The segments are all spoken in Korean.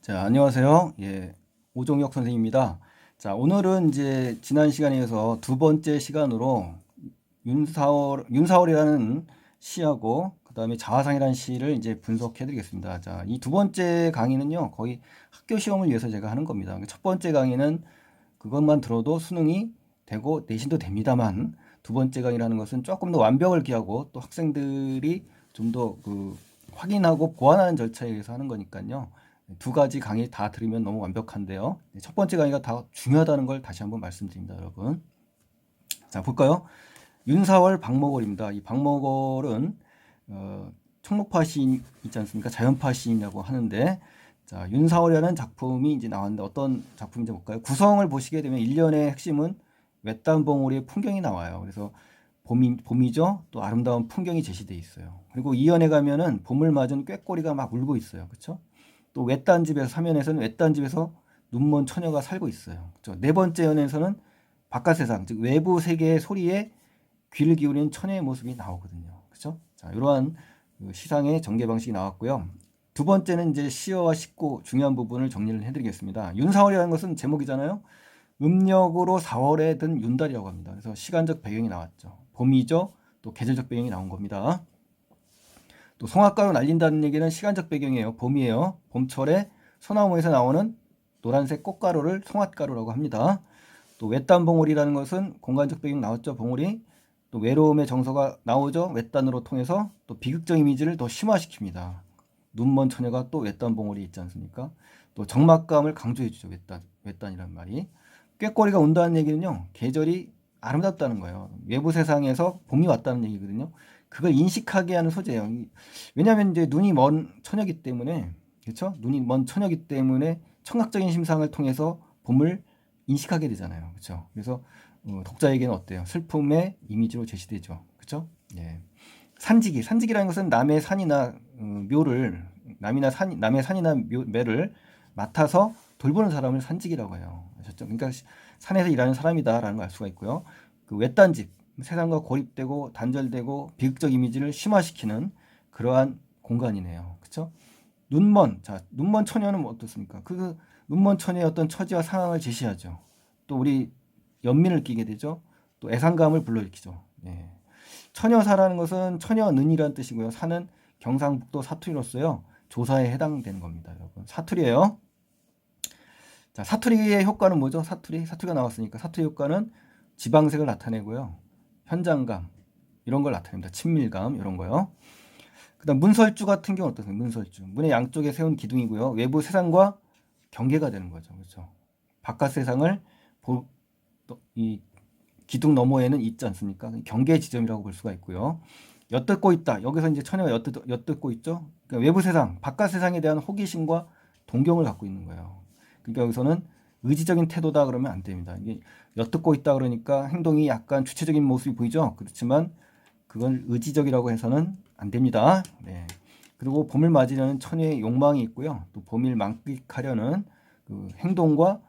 자, 안녕하세요. 오종혁 선생님입니다. 자, 오늘은 이제 지난 시간에 이어서 두 번째 시간으로 윤사월이라는 시하고 그다음에 자화상이라는 시를 이제 분석해 드리겠습니다. 자, 이 두 번째 강의는요, 거의 학교 시험을 위해서 제가 하는 겁니다. 첫 번째 강의는 그것만 들어도 수능이 되고 내신도 됩니다만, 두 번째 강의라는 것은 조금 더 완벽을 기하고 또 학생들이 좀 더 확인하고 보완하는 절차에 의해서 하는 거니까요. 두 가지 강의 다 들으면 너무 완벽한데요. 첫 번째 강의가 다 중요하다는 걸 다시 한번 말씀드립니다, 여러분. 자, 볼까요? 윤사월 박목월입니다. 이 박목월은 청록파 시인 있지 않습니까? 자연파 시인이라고 하는데, 자, 윤사월이라는 작품이 이제 나왔는데 어떤 작품인지 볼까요? 구성을 보시게 되면 일련의 핵심은 외딴봉우리의 풍경이 나와요. 그래서 봄이죠. 또 아름다운 풍경이 제시되어 있어요. 그리고 이연에 가면은 봄을 맞은 꾀꼬리가 막 울고 있어요. 그렇죠? 또 외딴집에서 사면에서는 외딴집에서 눈먼 처녀가 살고 있어요. 그렇죠? 네 번째 연에서는 바깥 세상, 즉 외부 세계의 소리에 귀를 기울이는 처녀의 모습이 나오거든요. 그렇죠? 자, 이러한 시상의 전개 방식이 나왔고요. 두 번째는 이제 시어와 식구 중요한 부분을 정리를 해드리겠습니다. 윤사월이라는 것은 제목이잖아요. 음력으로 4월에 든 윤달이라고 합니다. 그래서 시간적 배경이 나왔죠. 봄이죠. 또 계절적 배경이 나온 겁니다. 또 송화가루 날린다는 얘기는 시간적 배경이에요. 봄이에요. 봄철에 소나무에서 나오는 노란색 꽃가루를 송화가루라고 합니다. 또 외딴봉우리라는 것은 공간적 배경 나왔죠. 봉우리. 또 외로움의 정서가 나오죠. 외딴으로 통해서 또 비극적 이미지를 더 심화시킵니다. 눈먼 처녀가 또 외딴봉우리 있지 않습니까? 또 적막감을 강조해 주죠. 외딴이란 말이. 꾀꼬리가 온다는 얘기는요. 계절이 아름답다는 거예요. 외부 세상에서 봄이 왔다는 얘기거든요. 그걸 인식하게 하는 소재예요. 왜냐하면 이제 눈이 먼 처녀기 때문에, 그렇죠? 눈이 먼 처녀기 때문에 청각적인 심상을 통해서 봄을 인식하게 되잖아요. 그렇죠? 그래서 독자에게는 어때요? 슬픔의 이미지로 제시되죠. 그렇죠? 예. 산지기라는 것은 남의 산이나 묘를 남의 산이나 매를 맡아서 돌보는 사람을 산지기라고 해요. 아셨죠? 그러니까 산에서 일하는 사람이다라는 걸 알 수가 있고요. 그 외딴집, 세상과 고립되고 단절되고 비극적 이미지를 심화시키는 그러한 공간이네요. 그렇죠? 눈먼 처녀는 뭐 어떻습니까? 그 눈먼 처녀의 어떤 처지와 상황을 제시하죠. 또 우리 연민을 끼게 되죠. 또 애상감을 불러일으키죠. 예. 처녀사라는 것은 처녀는이라는 뜻이고요. 사는 경상북도 사투리로서요. 조사에 해당되는 겁니다, 여러분. 사투리예요. 자, 사투리의 효과는 뭐죠? 사투리가 나왔으니까 사투리 효과는 지방색을 나타내고요. 현장감 이런 걸 나타냅니다. 친밀감 이런 거요. 그다음 문설주 같은 경우 어떠세요? 문설주. 문의 양쪽에 세운 기둥이고요. 외부 세상과 경계가 되는 거죠. 그렇죠? 바깥 세상을 이 기둥 너머에는 있지 않습니까? 경계 지점이라고 볼 수가 있고요. 엿듣고 있다. 여기서 이제 처녀가 엿듣고 있죠. 그러니까 외부 세상, 바깥 세상에 대한 호기심과 동경을 갖고 있는 거예요. 그러니까 여기서는 의지적인 태도다 그러면 안 됩니다. 이게 엿듣고 있다 그러니까 행동이 약간 주체적인 모습이 보이죠. 그렇지만 그걸 의지적이라고 해서는 안 됩니다. 네. 그리고 봄을 맞으려는 처녀의 욕망이 있고요. 또 봄을 만끽하려는 그 행동과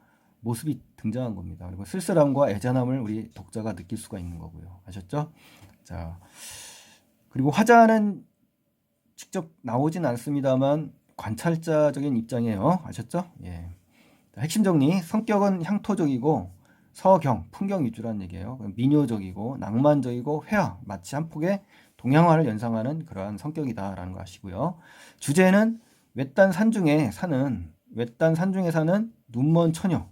모습이 등장한 겁니다. 그리고 쓸쓸함과 애잔함을 우리 독자가 느낄 수가 있는 거고요. 아셨죠? 자, 그리고 화자는 직접 나오진 않습니다만 관찰자적인 입장이에요. 아셨죠? 예. 핵심 정리, 성격은 향토적이고 서경, 풍경 위주라는 얘기예요. 민요적이고 낭만적이고 회화, 마치 한 폭의 동양화를 연상하는 그러한 성격이다라는 거 아시고요. 주제는 외딴 산중에 사는 눈먼 처녀,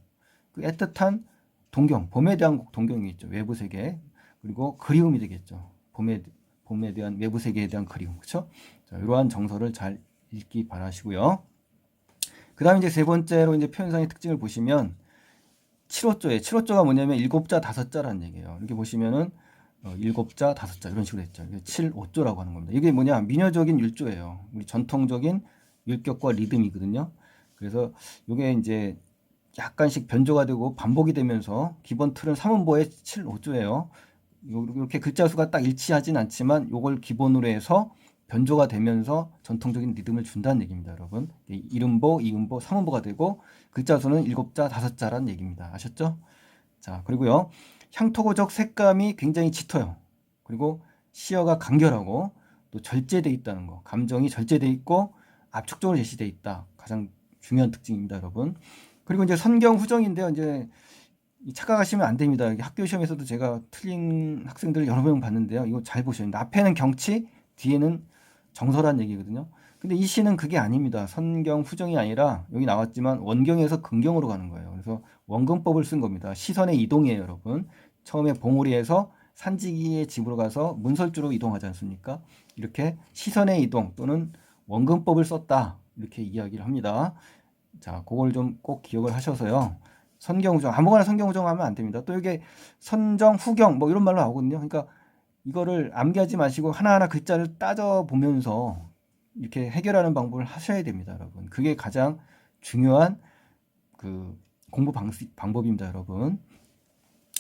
그 애틋한 동경, 봄에 대한 동경이 있죠. 외부 세계. 그리고 그리움이 되겠죠. 봄에 대한 외부 세계에 대한 그리움. 그렇죠? 자, 이러한 정서를 잘 읽기 바라시고요. 그다음에 이제 세 번째로 이제 표현상의 특징을 보시면 7호조가 뭐냐면 일곱자 다섯자라는 얘기예요. 이렇게 보시면은 일곱자 다섯자 이런 식으로 했죠. 7호조라고 하는 겁니다. 이게 뭐냐? 민요적인 율조예요. 우리 전통적인 율격과 리듬이거든요. 그래서 이게 이제 약간씩 변조가 되고 반복이 되면서 기본 틀은 3음보의 7호조예요. 이렇게 글자 수가 딱 일치하진 않지만 이걸 기본으로 해서 변조가 되면서 전통적인 리듬을 준다는 얘기입니다, 여러분. 1음보, 2음보, 3음보가 되고 글자 수는 7자, 5자라는 얘기입니다. 아셨죠? 자, 그리고요. 향토고적 색감이 굉장히 짙어요. 그리고 시어가 간결하고 또 절제돼 있다는 거. 감정이 절제돼 있고 압축적으로 제시돼 있다. 가장 중요한 특징입니다, 여러분. 그리고 이제 선경 후정인데요. 이제 착각하시면 안 됩니다. 학교 시험에서도 제가 틀린 학생들 여러 명 봤는데요. 이거 잘 보셔야 됩니다. 앞에는 경치, 뒤에는 정서란 얘기거든요. 근데 이 시는 그게 아닙니다. 선경 후정이 아니라 여기 나왔지만 원경에서 근경으로 가는 거예요. 그래서 원근법을 쓴 겁니다. 시선의 이동이에요, 여러분. 처음에 봉우리에서 산지기의 집으로 가서 문설주로 이동하지 않습니까? 이렇게 시선의 이동 또는 원근법을 썼다. 이렇게 이야기를 합니다. 자, 그걸 좀 꼭 기억을 하셔서요. 선경후정, 아무거나 선경후정 하면 안 됩니다. 또 이게 선정, 후경 뭐 이런 말로 나오거든요. 그러니까 이거를 암기하지 마시고 하나하나 글자를 따져 보면서 이렇게 해결하는 방법을 하셔야 됩니다, 여러분. 그게 가장 중요한 그 공부 방법입니다, 여러분.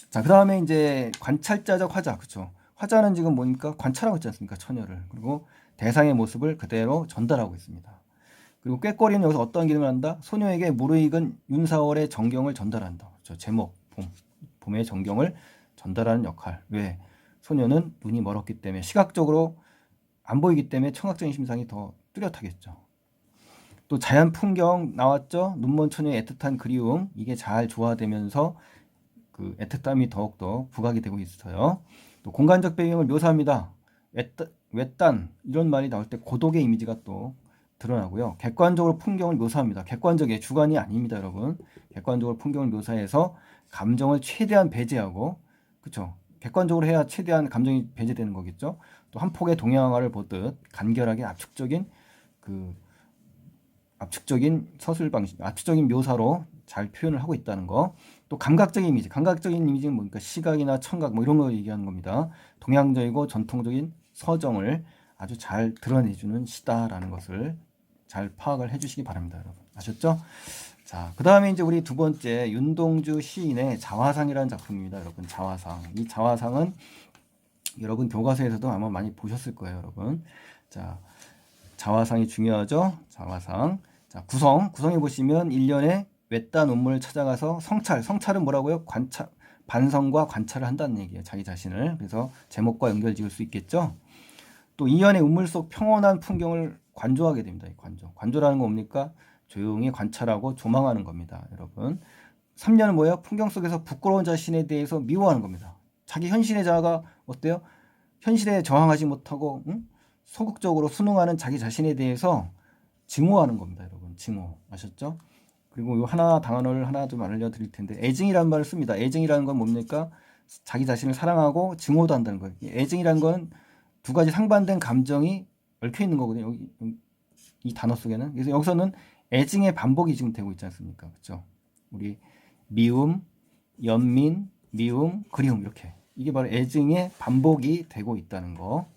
자, 그 다음에 이제 관찰자적 화자, 그쵸? 화자는 지금 뭡니까? 관찰하고 있지 않습니까? 처녀를. 그리고 대상의 모습을 그대로 전달하고 있습니다. 그리고 꾀꼬리는 여기서 어떤 기능을 한다? 소녀에게 무르익은 윤사월의 정경을 전달한다. 그렇죠? 제목, 봄의 정경을 전달하는 역할. 왜? 소녀는 눈이 멀었기 때문에 시각적으로 안 보이기 때문에 청각적인 심상이 더 뚜렷하겠죠. 또 자연 풍경 나왔죠? 눈먼 처녀의 애틋한 그리움. 이게 잘 조화되면서 그 애틋함이 더욱더 부각이 되고 있어요. 또 공간적 배경을 묘사합니다. 외딴 이런 말이 나올 때 고독의 이미지가 또 드러나고요. 객관적으로 풍경을 묘사합니다. 객관적이에요. 주관이 아닙니다, 여러분. 객관적으로 풍경을 묘사해서 감정을 최대한 배제하고, 그쵸? 객관적으로 해야 최대한 감정이 배제되는 거겠죠. 또 한 폭의 동양화를 보듯 간결하게 압축적인 서술 방식, 압축적인 묘사로 잘 표현을 하고 있다는 거. 또 감각적인 이미지, 감각적인 이미지는 뭡니까? 시각이나 청각 뭐 이런 거 얘기하는 겁니다. 동양적이고 전통적인 서정을 아주 잘 드러내주는 시다라는 것을 잘 파악을 해주시기 바랍니다, 여러분. 아셨죠? 자, 그 다음에 이제 우리 두 번째 윤동주 시인의 자화상이라는 작품입니다, 여러분. 자화상. 이 자화상은 여러분 교과서에서도 아마 많이 보셨을 거예요, 여러분. 자, 자화상이 중요하죠. 자화상. 자, 구성에 보시면 1년에 외딴 운문을 찾아가서 성찰은 뭐라고요? 반성과 관찰을 한다는 얘기예요. 자기 자신을. 그래서 제목과 연결 지을 수 있겠죠. 또 2년의 운물 속 평온한 풍경을 관조하게 됩니다. 관조라는 건 뭡니까? 조용히 관찰하고 조망하는 겁니다, 여러분. 3년은 뭐예요? 풍경 속에서 부끄러운 자신에 대해서 미워하는 겁니다. 자기 현실의 자아가 어때요? 현실에 저항하지 못하고 소극적으로 순응하는 자기 자신에 대해서 증오하는 겁니다, 여러분. 증오. 아셨죠? 그리고 요 단어를 하나 좀 알려드릴 텐데 애증이라는 말을 씁니다. 애증이라는 건 뭡니까? 자기 자신을 사랑하고 증오도 한다는 거예요. 애증이라는 건 두 가지 상반된 감정이 얽혀 있는 거거든요. 여기 이 단어 속에는. 그래서 여기서는 애증의 반복이 지금 되고 있지 않습니까? 그렇죠? 우리 미움, 연민, 미움, 그리움 이렇게. 이게 바로 애증의 반복이 되고 있다는 거.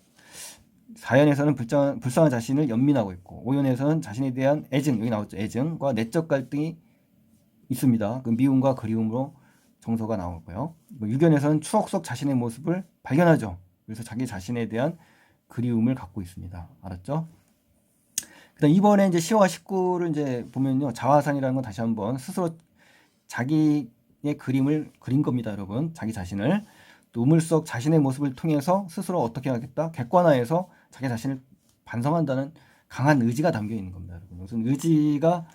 4연에서는 불쌍한 자신을 연민하고 있고 5연에서는 자신에 대한 애증, 여기 나왔죠. 애증과 내적 갈등이 있습니다. 그 미움과 그리움으로 정서가 나오고요. 6연에서는 추억 속 자신의 모습을 발견하죠. 그래서 자기 자신에 대한 그리움을 갖고 있습니다. 알았죠? 그다음 이번에 이제 10화 19를 이제 보면요. 자화상이라는 건 다시 한번 스스로 자기의 그림을 그린 겁니다, 여러분. 자기 자신을. 또 우물 속 자신의 모습을 통해서 스스로 어떻게 하겠다? 객관화해서 자기 자신을 반성한다는 강한 의지가 담겨 있는 겁니다, 여러분. 무슨 의지가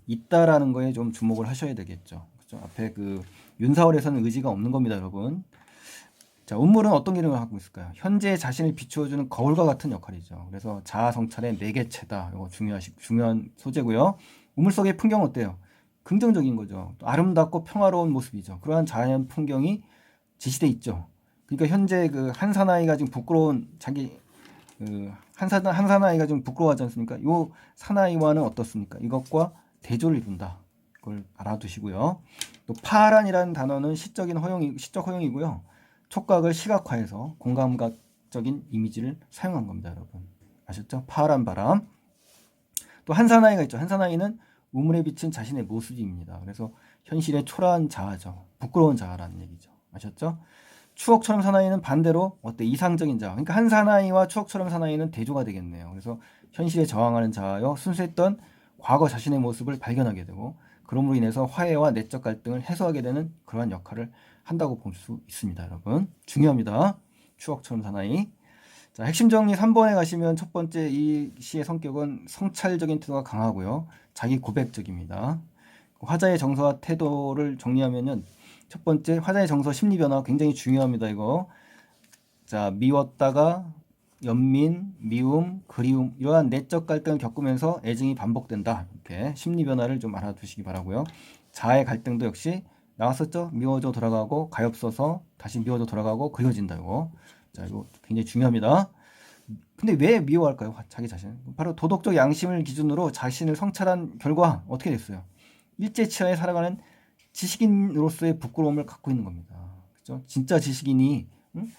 있다라는 거에 좀 주목을 하셔야 되겠죠. 그렇죠? 앞에 그 윤사월에서는 의지가 없는 겁니다, 여러분. 자, 운물은 어떤 기능을 하고 있을까요? 현재 자신을 비추어주는 거울과 같은 역할이죠. 그래서 자아 성찰의 매개체다. 이거 중요한 소재고요. 우물 속의 풍경 어때요? 긍정적인 거죠. 또 아름답고 평화로운 모습이죠. 그러한 자연 풍경이 제시돼 있죠. 그러니까 현재 그 한 사나이가 지금 부끄러운 한 사나이가 좀 부끄러워하지 않습니까? 요 사나이와는 어떻습니까? 이것과 대조를 이룬다. 그걸 알아두시고요. 또 파란이라는 단어는 시적 허용이고요. 촉각을 시각화해서 공감각적인 이미지를 사용한 겁니다, 여러분. 아셨죠? 파란 바람. 또 한 사나이가 있죠. 한 사나이는 우물에 비친 자신의 모습입니다. 그래서 현실의 초라한 자아죠. 부끄러운 자아라는 얘기죠. 아셨죠? 추억처럼 사나이는 반대로 이상적인 자아. 그러니까 한 사나이와 추억처럼 사나이는 대조가 되겠네요. 그래서 현실에 저항하는 자아여 순수했던 과거 자신의 모습을 발견하게 되고 그럼으로 인해서 화해와 내적 갈등을 해소하게 되는 그러한 역할을 한다고 볼 수 있습니다, 여러분. 중요합니다. 추억처럼 사나이. 자, 핵심 정리 3번에 가시면 첫 번째 이 시의 성격은 성찰적인 태도가 강하고요. 자기 고백적입니다. 화자의 정서와 태도를 정리하면은 첫 번째 화자의 정서 심리 변화 굉장히 중요합니다. 이거. 자, 미웠다가 연민, 미움, 그리움 이러한 내적 갈등을 겪으면서 애증이 반복된다. 이렇게 심리 변화를 좀 알아두시기 바라고요. 자아의 갈등도 역시 나왔었죠. 미워져 돌아가고 가엾어서 다시 미워져 돌아가고 그려진다. 이거. 자, 이거 굉장히 중요합니다. 근데 왜 미워할까요? 자기 자신. 바로 도덕적 양심을 기준으로 자신을 성찰한 결과 어떻게 됐어요? 일제치하에 살아가는 지식인으로서의 부끄러움을 갖고 있는 겁니다. 그죠? 진짜 지식인이 응?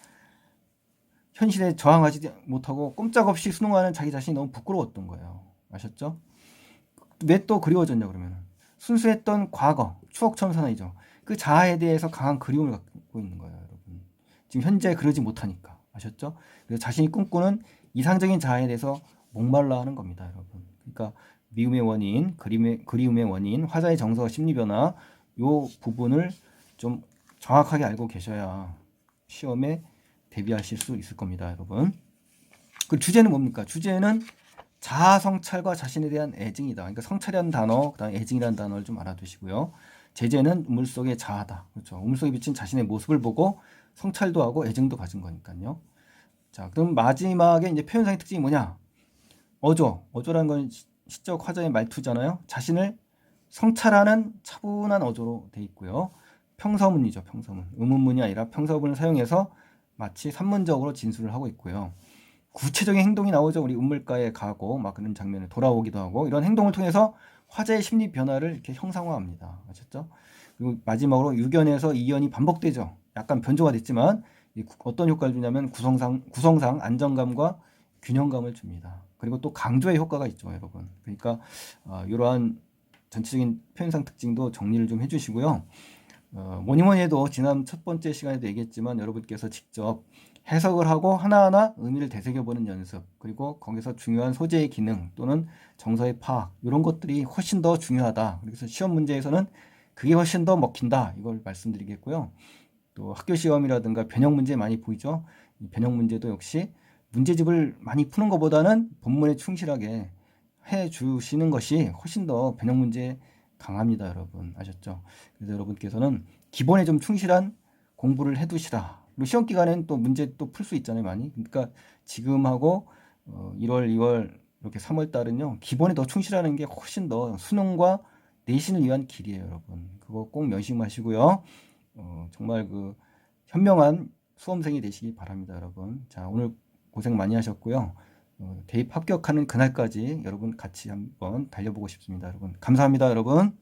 현실에 저항하지 못하고 꼼짝없이 순응하는 자기 자신이 너무 부끄러웠던 거예요. 아셨죠? 왜 또 그리워졌냐 그러면 순수했던 과거, 추억 첨산이죠. 그 자아에 대해서 강한 그리움을 갖고 있는 거예요, 여러분. 지금 현재 그러지 못하니까. 아셨죠? 그래서 자신이 꿈꾸는 이상적인 자아에 대해서 목말라 하는 겁니다, 여러분. 그러니까 미움의 원인, 그리움의 원인, 화자의 정서, 심리 변화 요 부분을 좀 정확하게 알고 계셔야 시험에 대비하실 수 있을 겁니다, 여러분. 그 주제는 뭡니까? 주제는 자아 성찰과 자신에 대한 애증이다. 그러니까 성찰이라는 단어, 그다음에 애증이라는 단어를 좀 알아두시고요. 제재는 우물 속의 자아다. 그렇죠? 우물 속에 비친 자신의 모습을 보고 성찰도 하고 애증도 가진 거니까요. 자, 그럼 마지막에 이제 표현상의 특징이 뭐냐? 어조라는 건 시적 화자의 말투잖아요. 자신을 성찰하는 차분한 어조로 돼 있고요. 평서문이죠, 평서문. 의문문이 아니라 평서문을 사용해서 마치 산문적으로 진술을 하고 있고요. 구체적인 행동이 나오죠. 우리 운물가에 가고 막 그런 장면을 돌아오기도 하고 이런 행동을 통해서 화자의 심리 변화를 이렇게 형상화합니다. 아셨죠? 그리고 마지막으로 유견에서 이연이 반복되죠. 약간 변조가 됐지만 어떤 효과를 주냐면 구성상 안정감과 균형감을 줍니다. 그리고 또 강조의 효과가 있죠, 여러분. 그러니까 이러한 전체적인 표현상 특징도 정리를 좀 해주시고요. 뭐니 뭐니 해도 지난 첫 번째 시간에도 얘기했지만 여러분께서 직접 해석을 하고 하나하나 의미를 되새겨보는 연습, 그리고 거기서 중요한 소재의 기능 또는 정서의 파악 이런 것들이 훨씬 더 중요하다. 그래서 시험 문제에서는 그게 훨씬 더 먹힌다, 이걸 말씀드리겠고요. 또 학교 시험이라든가 변형 문제 많이 보이죠. 이 변형 문제도 역시 문제집을 많이 푸는 것보다는 본문에 충실하게 해 주시는 것이 훨씬 더 변형 문제에 강합니다, 여러분. 아셨죠? 그래서 여러분께서는 기본에 좀 충실한 공부를 해 두시라. 그리고 시험 기간엔 또 문제 또 풀 수 있잖아요, 많이. 그러니까 지금하고 1월, 2월 이렇게 3월 달은요. 기본에 더 충실하는 게 훨씬 더 수능과 내신을 위한 길이에요, 여러분. 그거 꼭 명심하시고요. 정말 그 현명한 수험생이 되시기 바랍니다, 여러분. 자, 오늘 고생 많이 하셨고요. 대입 합격하는 그날까지 여러분 같이 한번 달려보고 싶습니다, 여러분. 감사합니다, 여러분.